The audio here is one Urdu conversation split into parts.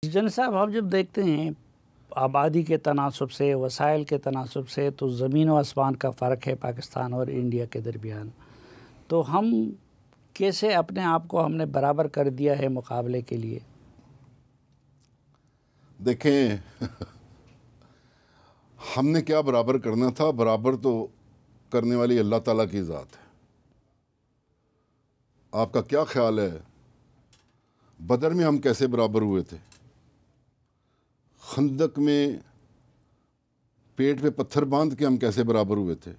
جن صاحب ہم جب دیکھتے ہیں آبادی کے تناسب سے، وسائل کے تناسب سے، تو زمین و آسمان کا فرق ہے پاکستان اور انڈیا کے درمیان. تو ہم کیسے اپنے آپ کو ہم نے برابر کر دیا ہے مقابلے کے لیے؟ دیکھیں ہم نے کیا برابر کرنا تھا، برابر تو کرنے والی اللہ تعالیٰ کی ذات ہے. آپ کا کیا خیال ہے بدر میں ہم کیسے برابر ہوئے تھے؟ خندق میں پیٹ پہ پتھر باندھ کے ہم کیسے برابر ہوئے تھے؟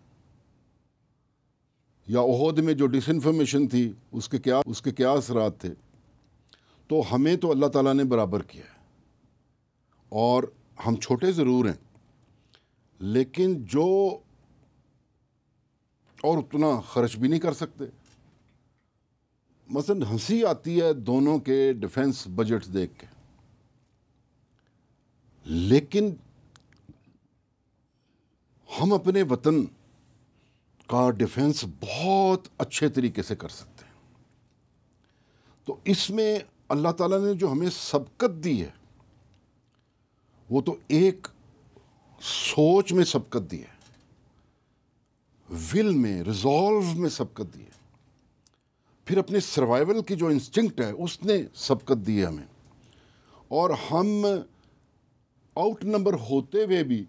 یا احد میں جو ڈس انفارمیشن تھی اس کے کیا اثرات تھے؟ تو ہمیں تو اللہ تعالیٰ نے برابر کیا ہے، اور ہم چھوٹے ضرور ہیں لیکن جو اور اتنا خرچ بھی نہیں کر سکتے. مثلا ہنسی آتی ہے دونوں کے ڈیفنس بجٹ دیکھ کے، لیکن ہم اپنے وطن کا ڈیفنس بہت اچھے طریقے سے کر سکتے ہیں. تو اس میں اللہ تعالیٰ نے جو ہمیں سبقت دی ہے وہ تو ایک سوچ میں سبقت دی ہے، ول میں، ریزالو میں سبقت دی ہے، پھر اپنے سروائیول کی جو انسٹنکٹ ہے اس نے سبقت دی ہے ہمیں. اور ہم آؤٹ نمبر ہوتے ہوئے بھی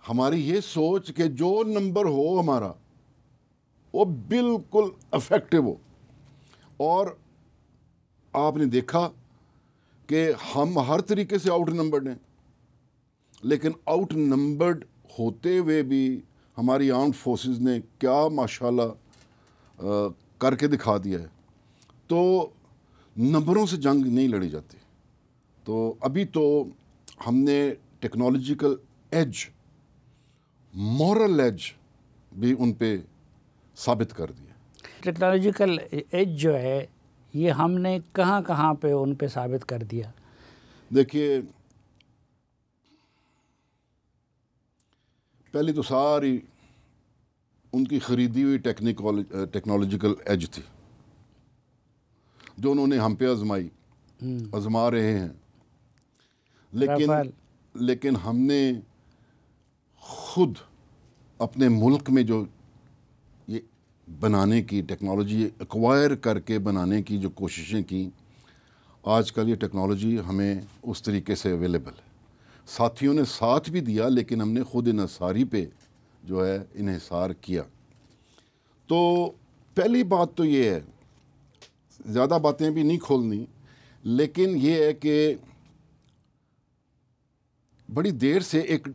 ہماری یہ سوچ کہ جو نمبر ہو ہمارا وہ بالکل افیکٹو ہو. اور آپ نے دیکھا کہ ہم ہر طریقے سے آؤٹ نمبرڈ ہیں، لیکن آؤٹ نمبرڈ ہوتے ہوئے بھی ہماری آرمڈ فورسز نے کیا ماشاءاللہ کر کے دکھا دیا ہے. تو نمبروں سے جنگ نہیں لڑی جاتی. تو ابھی تو ہم نے ٹیکنالوجیکل ایج، مورل ایج بھی ان پہ ثابت کر دیا. ٹیکنالوجیکل ایج جو ہے یہ ہم نے کہاں پہ ان پہ ثابت کر دیا؟ دیکھیے پہلی تو ساری ان کی خریدی ہوئی ٹیکنالوجیکل ایج تھی جو انہوں نے ہم پہ آزما رہے ہیں. لیکن ہم نے خود اپنے ملک میں جو یہ بنانے کی ٹیکنالوجی ایکوائر کر کے بنانے کی جو کوششیں کی، آج کل یہ ٹیکنالوجی ہمیں اس طریقے سے اویلیبل ہے. ساتھیوں نے ساتھ بھی دیا لیکن ہم نے خود انحصاری پہ جو ہے انحصار کیا. تو پہلی بات تو یہ ہے، زیادہ باتیں بھی نہیں کھولنی، لیکن یہ ہے کہ بڑی دیر سے ایک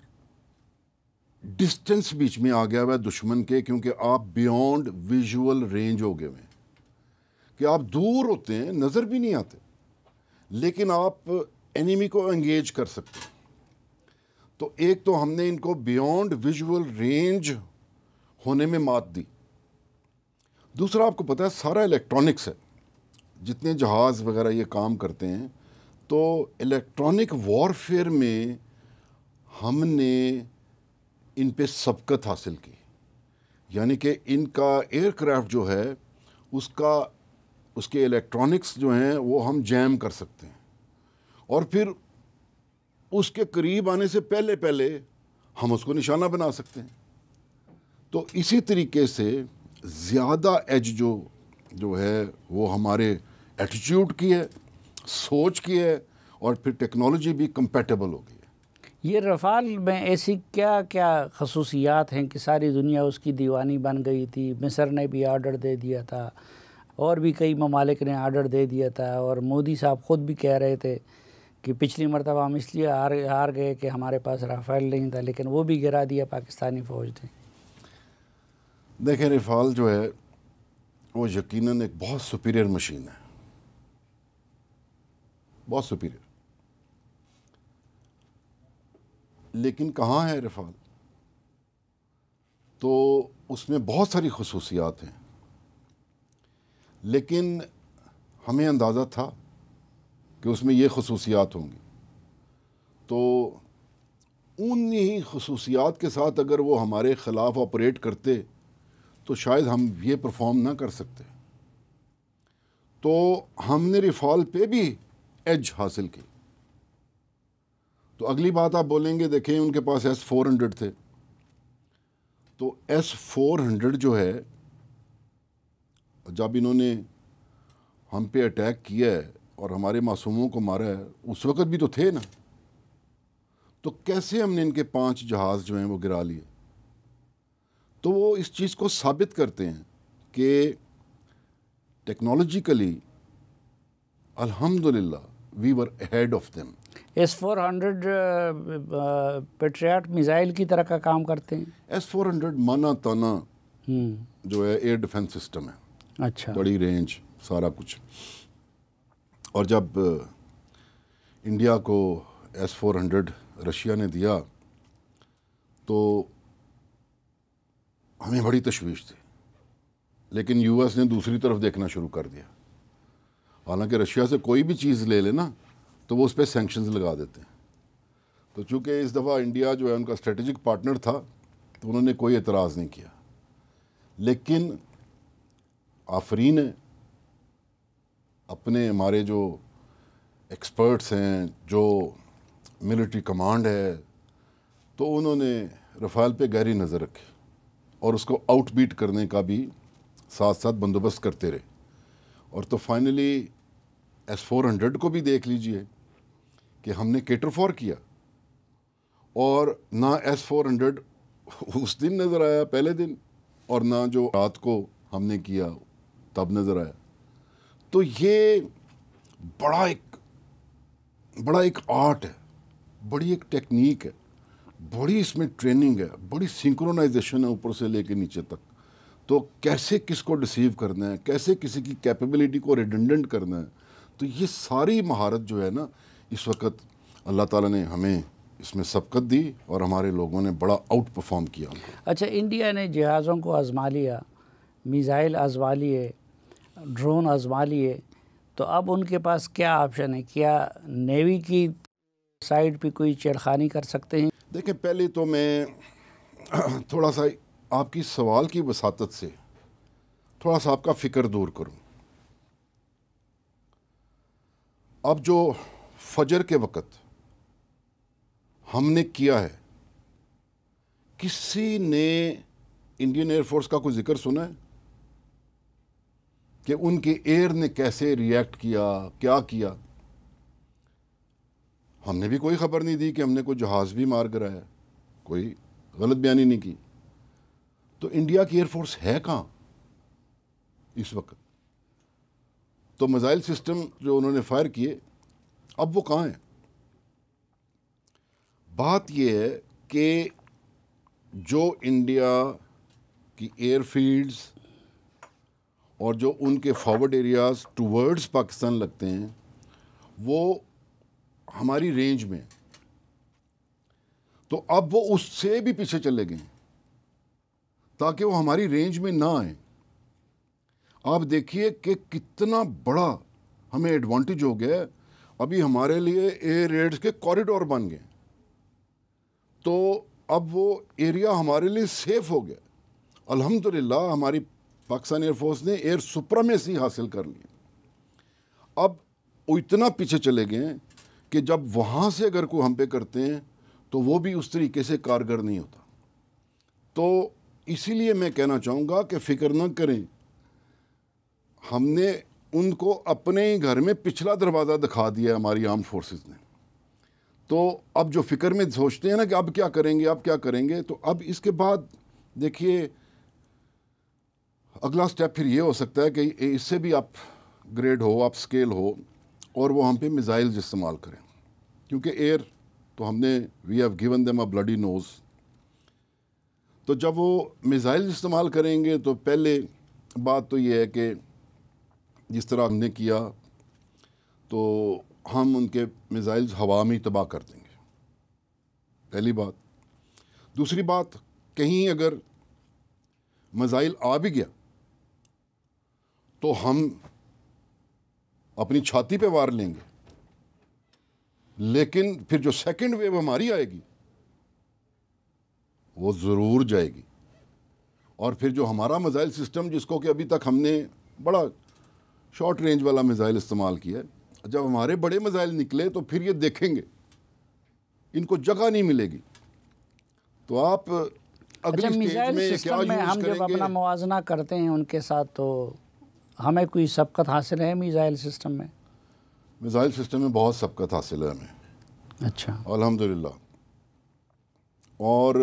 ڈسٹنس بیچ میں آ گیا ہوا ہے دشمن کے، کیونکہ آپ بیونڈ ویژول رینج ہو گئے ہیں کہ آپ دور ہوتے ہیں، نظر بھی نہیں آتے، لیکن آپ اینیمی کو انگیج کر سکتے ہیں. تو ایک تو ہم نے ان کو بیونڈ ویژول رینج ہونے میں مات دی. دوسرا آپ کو پتہ ہے سارا الیکٹرانکس ہے، جتنے جہاز وغیرہ یہ کام کرتے ہیں، تو الیکٹرانک وارفیئر میں ہم نے ان پہ سبقت حاصل کی. یعنی کہ ان کا ایئر کرافٹ جو ہے اس کے الیکٹرانکس جو ہیں وہ ہم جیم کر سکتے ہیں، اور پھر اس کے قریب آنے سے پہلے ہم اس کو نشانہ بنا سکتے ہیں. تو اسی طریقے سے زیادہ ایج جو ہے وہ ہمارے ایٹیٹیوڈ کی ہے، سوچ کی ہے، اور پھر ٹیکنالوجی بھی کمپیٹیبل ہو گئی ہے. یہ رفال میں ایسی کیا خصوصیات ہیں کہ ساری دنیا اس کی دیوانی بن گئی تھی؟ مصر نے بھی آرڈر دے دیا تھا، اور بھی کئی ممالک نے آرڈر دے دیا تھا، اور مودی صاحب خود بھی کہہ رہے تھے کہ پچھلی مرتبہ ہم اس لیے ہار گئے کہ ہمارے پاس رافیل نہیں تھا، لیکن وہ بھی گرا دیا پاکستانی فوج نے. دیکھیں رفال جو ہے وہ یقیناً ایک بہت سپیریئر مشین ہے، بہت سپیریئر. لیکن کہاں ہے رفال؟ تو اس میں بہت ساری خصوصیات ہیں، لیکن ہمیں اندازہ تھا کہ اس میں یہ خصوصیات ہوں گی. تو انہی خصوصیات کے ساتھ اگر وہ ہمارے خلاف آپریٹ کرتے تو شاید ہم یہ پرفارم نہ کر سکتے. تو ہم نے رفال پہ بھی ایج حاصل کی. تو اگلی بات آپ بولیں گے دیکھیں ان کے پاس S-400 تھے، تو S-400 جو ہے جب انہوں نے ہم پہ اٹیک کیا ہے اور ہمارے معصوموں کو مارا ہے، اس وقت بھی تو تھے نا، تو کیسے ہم نے ان کے 5 جہاز جو ہیں وہ گرا لیے؟ تو وہ اس چیز کو ثابت کرتے ہیں کہ ٹیکنالوجیکلی الحمدللہ we are ahead of them. S-400 Patriot missile کی طرح کا کام کرتے ہیں۔ S-400 مانا تانا جو ہے ایئر ڈیفنس سسٹم ہے، اچھا، بڑی رینج سارا کچھ۔ اور جب انڈیا کو S-400 رشیا نے دیا تو ہمیں بڑی تشویش تھی، لیکن US نے دوسری طرف دیکھنا شروع کر دیا۔ حالانکہ رشیا سے کوئی بھی چیز لے لے نا تو وہ اس پہ سینکشنز لگا دیتے ہیں، تو چونکہ اس دفعہ انڈیا جو ہے ان کا اسٹریٹجک پارٹنر تھا تو انہوں نے کوئی اعتراض نہیں کیا۔ لیکن آفرین ہے اپنے ہمارے جو ایکسپرٹس ہیں، جو ملٹری کمانڈ ہے، تو انہوں نے رفال پہ گہری نظر رکھی اور اس کو آؤٹ بیٹ کرنے کا بھی ساتھ ساتھ بندوبست کرتے رہے، اور تو فائنلی S-400 کو بھی دیکھ لیجئے کہ ہم نے کیٹر فور کیا، اور نہ S-400 اس دن نظر آیا پہلے دن، اور نہ جو رات کو ہم نے کیا تب نظر آیا۔ تو یہ بڑا ایک آرٹ ہے، بڑی ایک ٹیکنیک ہے، بڑی اس میں ٹریننگ ہے، بڑی سنکرونائزیشن ہے اوپر سے لے کے نیچے تک۔ تو کیسے کس کو ڈسیو کرنا ہے، کیسے کسی کی کیپیبلٹی کو ریڈنڈنٹ کرنا ہے، تو یہ ساری مہارت جو ہے نا اس وقت اللہ تعالیٰ نے ہمیں اس میں سبقت دی اور ہمارے لوگوں نے بڑا آؤٹ پرفارم کیا۔ اچھا، انڈیا نے جہازوں کو آزما لیا، میزائل آزما لیے، ڈرون آزما لیے، تو اب ان کے پاس کیا آپشن ہے؟ کیا نیوی کی سائڈ پہ کوئی چھیڑخانی کر سکتے ہیں؟ دیکھیں، پہلے تو میں تھوڑا سا آپ کی سوال کی وساطت سے تھوڑا سا آپ کا فکر دور کروں۔ اب جو فجر کے وقت ہم نے کیا ہے، کسی نے انڈین ایئر فورس کا کوئی ذکر سنا ہے کہ ان کے ایئر نے کیسے ریئیکٹ کیا، کیا کیا؟ ہم نے بھی کوئی خبر نہیں دی کہ ہم نے کوئی جہاز بھی مار کرایا، کوئی غلط بیانی نہیں کی۔ تو انڈیا کی ایئر فورس ہے کہاں اس وقت؟ تو میزائل سسٹم جو انہوں نے فائر کیے، اب وہ کہاں ہیں؟ بات یہ ہے کہ جو انڈیا کی ایئر فیلڈز اور جو ان کے فارورڈ ایریاز ٹورڈز پاکستان لگتے ہیں، وہ ہماری رینج میں، تو اب وہ اس سے بھی پیچھے چلے گئے تاکہ وہ ہماری رینج میں نہ آئیں۔ آپ دیکھیے کہ کتنا بڑا ہمیں ایڈوانٹیج ہو گیا ہے، ابھی ہمارے لیے ایئر ریڈز کے کوریڈور بن گئے، تو اب وہ ایریا ہمارے لیے سیف ہو گیا۔ الحمدللہ ہماری پاکستان ایئر فورس نے ایئر سپریمیسی حاصل کر لی۔ اب وہ اتنا پیچھے چلے گئے ہیں کہ جب وہاں سے اگر کوئی ہم پہ کرتے ہیں تو وہ بھی اس طریقے سے کارگر نہیں ہوتا۔ تو اسی لیے میں کہنا چاہوں گا کہ فکر نہ کریں، ہم نے ان کو اپنے ہی گھر میں پچھلا دروازہ دکھا دیا ہماری آرم فورسز نے۔ تو اب جو فکر میں سوچتے ہیں نا کہ اب کیا کریں گے، اب کیا کریں گے، تو اب اس کے بعد دیکھیے اگلا سٹیپ پھر یہ ہو سکتا ہے کہ اس سے بھی اپ گریڈ ہو، اپ سکیل ہو، اور وہ ہم پہ میزائلز استعمال کریں، کیونکہ ایئر تو ہم نے we have given them a bloody nose. تو جب وہ میزائلز استعمال کریں گے تو پہلے بات تو یہ ہے کہ جس طرح ہم نے کیا تو ہم ان کے میزائلز ہوا میں تباہ کر دیں گے، پہلی بات۔ دوسری بات، کہیں اگر میزائل آ بھی گیا تو ہم اپنی چھاتی پہ وار لیں گے، لیکن پھر جو سیکنڈ ویو ہماری آئے گی وہ ضرور جائے گی۔ اور پھر جو ہمارا میزائل سسٹم، جس کو کہ ابھی تک ہم نے بڑا شارٹ رینج والا میزائل استعمال کیا ہے، جب ہمارے بڑے میزائل نکلے تو پھر یہ دیکھیں گے ان کو جگہ نہیں ملے گی. تو آپ اگلی سٹیج میزائل میں کیا سسٹم میں یوز ہم کریں جب اپنا گے؟ موازنہ کرتے ہیں ان کے ساتھ تو ہمیں کوئی سبقت حاصل ہے میزائل سسٹم میں؟ میزائل سسٹم میں بہت سبقت حاصل ہے ہمیں اچھا. الحمدللہ. اور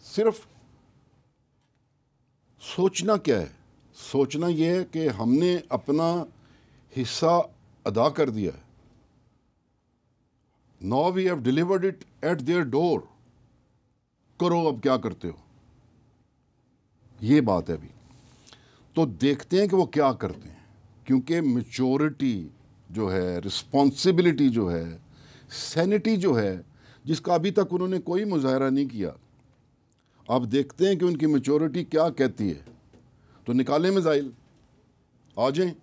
صرف سوچنا کیا ہے؟ سوچنا یہ ہے کہ ہم نے اپنا حصہ ادا کر دیا ہے. Now we have delivered it at their door. کرو اب کیا کرتے ہو، یہ بات ہے ابھی. تو دیکھتے ہیں کہ وہ کیا کرتے ہیں، کیونکہ میچورٹی جو ہے، رسپانسبلٹی جو ہے، سینٹی جو ہے، جس کا ابھی تک انہوں نے کوئی مظاہرہ نہیں کیا. آپ دیکھتے ہیں کہ ان کی میچورٹی کیا کہتی ہے، تو نکالیں میزائل، آ جائیں،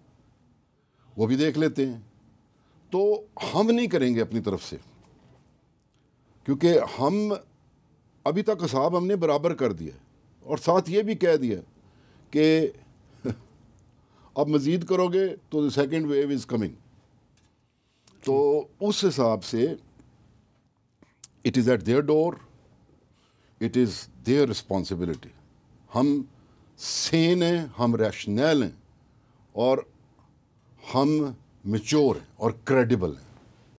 وہ بھی دیکھ لیتے ہیں. تو ہم نہیں کریں گے اپنی طرف سے، کیونکہ ہم ابھی تک حساب ہم نے برابر کر دیا، اور ساتھ یہ بھی کہہ دیا کہ اب مزید کرو گے تو سیکنڈ ویو از کمنگ. تو اس حساب سے it is at their door, it is their responsibility. ہم سین ہیں، ہم ریشنل ہیں، اور ہم میچور ہیں اور کریڈیبل ہیں.